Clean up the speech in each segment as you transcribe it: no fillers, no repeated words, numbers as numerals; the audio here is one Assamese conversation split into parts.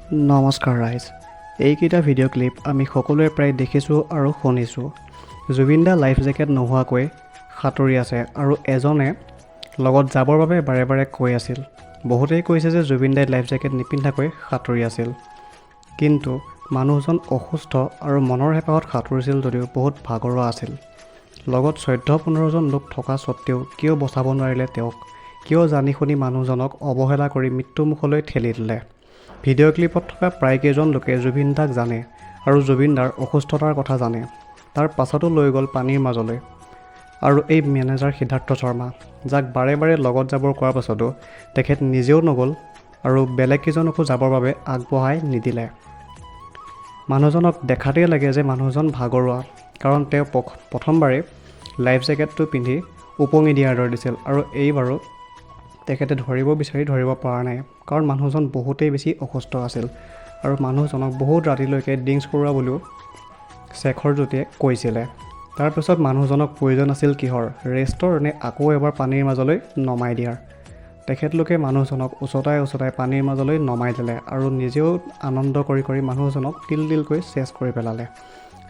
নমস্কাৰ ৰাইজ, এইকেইটা ভিডিঅ' ক্লিপ আমি সকলোৱে প্ৰায় দেখিছোঁ আৰু শুনিছোঁ। জুবিন দা লাইফ জেকেট নোহোৱাকৈ সাঁতুৰি আছে আৰু এজনে লগত যাবৰ বাবে বাৰে বাৰে কৈ আছিল। বহুতেই কৈছে যে জুবিন দাই লাইফ জেকেট নিপিন্ধাকৈ সাঁতুৰি আছিল, কিন্তু মানুহজন অসুস্থ আৰু মনৰ হেঁপাহত সাঁতুৰিছিল যদিও বহুত ভাগৰুৱা আছিল। লগত 14-15জন লোক থকা স্বত্বেও কিয় বচাব নোৱাৰিলে তেওঁক? কিয় জানি শুনি মানুহজনক অৱহেলা কৰি মৃত্যুমুখলৈ ঠেলি দিলে? ভিডিঅ' ক্লিপত থকা প্ৰায়কেইজন লোকে জুবিন দাক জানে আৰু জুবিন দাৰ অসুস্থতাৰ কথা জানে। তাৰ পাছতো লৈ গ'ল পানীৰ মাজলৈ। আৰু এই মেনেজাৰ সিদ্ধাৰ্থ শৰ্মা, যাক বাৰে বাৰে লগত যাবৰ কোৱাৰ পাছতো তেখেত নিজেও নগ'ল আৰু বেলেগ কেইজনকো যাবৰ বাবে আগবঢ়াই নিদিলে। মানুহজনক দেখাতেই লাগে যে মানুহজন ভাগৰুৱা, কাৰণ তেওঁ প্ৰথমবাৰে লাইফ জেকেটটো পিন্ধি উপঙি দিয়াৰ দৰে দিছিল আৰু এইবাৰো তেখেতে ধৰিব পৰা নাই, কাৰণ মানুহজন বহুতেই বেছি অসুস্থ আছিল আৰু মানুহজনক বহুত ৰাতিলৈকে ড্ৰিংকছ কৰোৱা বুলিও শেখৰ জ্যোতিয়ে কৈছিলে। তাৰপিছত মানুহজনক প্ৰয়োজন আছিল কিহৰ? ৰেষ্টৰ নে আকৌ এবাৰ পানীৰ মাজলৈ নমাই দিয়াৰ? তেখেতলোকে মানুহজনক উচতাই পানীৰ মাজলৈ নমাই দিলে আৰু নিজেও আনন্দ কৰি মানুহজনক তিলকৈ চেছ কৰি পেলালে।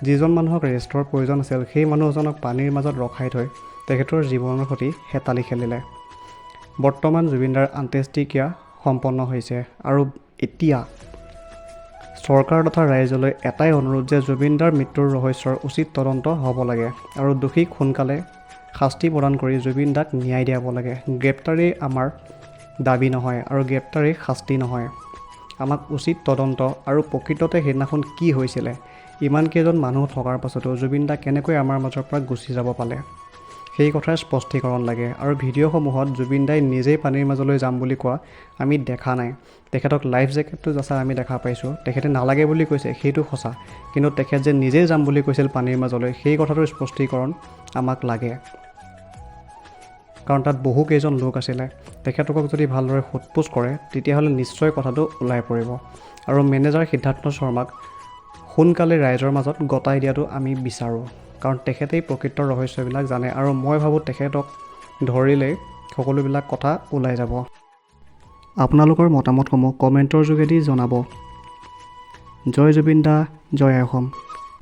যিজন মানুহক ৰেষ্টৰ প্ৰয়োজন আছিল সেই মানুহজনক পানীৰ মাজত ৰখাই থৈ তেখেতৰ জীৱনৰ সৈতে হেতালি খেলিলে। বৰ্তমান জুবিন দাৰ অন্ত্যেষ্টিক্ৰিয়া সম্পন্ন হৈছে আৰু এতিয়া চৰকাৰ তথা ৰাইজলৈ এটাই অনুৰোধ যে জুবিন দাৰ মৃত্যুৰ ৰহস্যৰ উচিত তদন্ত হ'ব লাগে আৰু দোষীক সোনকালে শাস্তি প্ৰদান কৰি জুবিন দাক ন্যায় দিয়াব লাগে। গ্ৰেপ্তাৰী আমাৰ দাবী নহয় আৰু গ্ৰেপ্তাৰী শাস্তি নহয়, আমাক উচিত তদন্ত আৰু প্ৰকৃততে সেইদিনাখন কি হৈছিলে, ইমানকেইজন মানুহ থকাৰ পাছতো জুবিন দা কেনেকৈ আমাৰ মাজৰ পৰা গুচি যাব পালে, সেই কথাৰ স্পষ্টীকৰণ লাগে। আৰু ভিডিঅ'সমূহত জুবিন দাই নিজেই পানীৰ মাজলৈ যাম বুলি কোৱা আমি দেখা নাই। তেখেতক লাইফ জেকেটটো যাচা আমি দেখা পাইছোঁ, তেখেতে নালাগে বুলি কৈছে সেইটো সঁচা, কিন্তু তেখেত যে নিজেই যাম বুলি কৈছিল পানীৰ মাজলৈ সেই কথাটোৰ স্পষ্টীকৰণ আমাক লাগে, কাৰণ তাত বহুকেইজন লোক আছিলে। তেখেতলোকক যদি ভালদৰে সোধপোছ কৰে তেতিয়াহ'লে নিশ্চয় কথাটো ওলাই পৰিব। আৰু মেনেজাৰ সিদ্ধাৰ্থ শৰ্মাক সোনকালে ৰাইজৰ মাজত গতাই দিয়াটো আমি বিচাৰোঁ, কাৰণ তেখেতেই প্ৰকৃত ৰহস্যবিলাক জানে আৰু মই ভাবোঁ তেখেতক ধৰিলেই সকলোবিলাক কথা ওলাই যাব। আপোনালোকৰ মতামতসমূহ কমেণ্টৰ যোগেদি জনাব। জয় জুবিন দা, জয় অসম।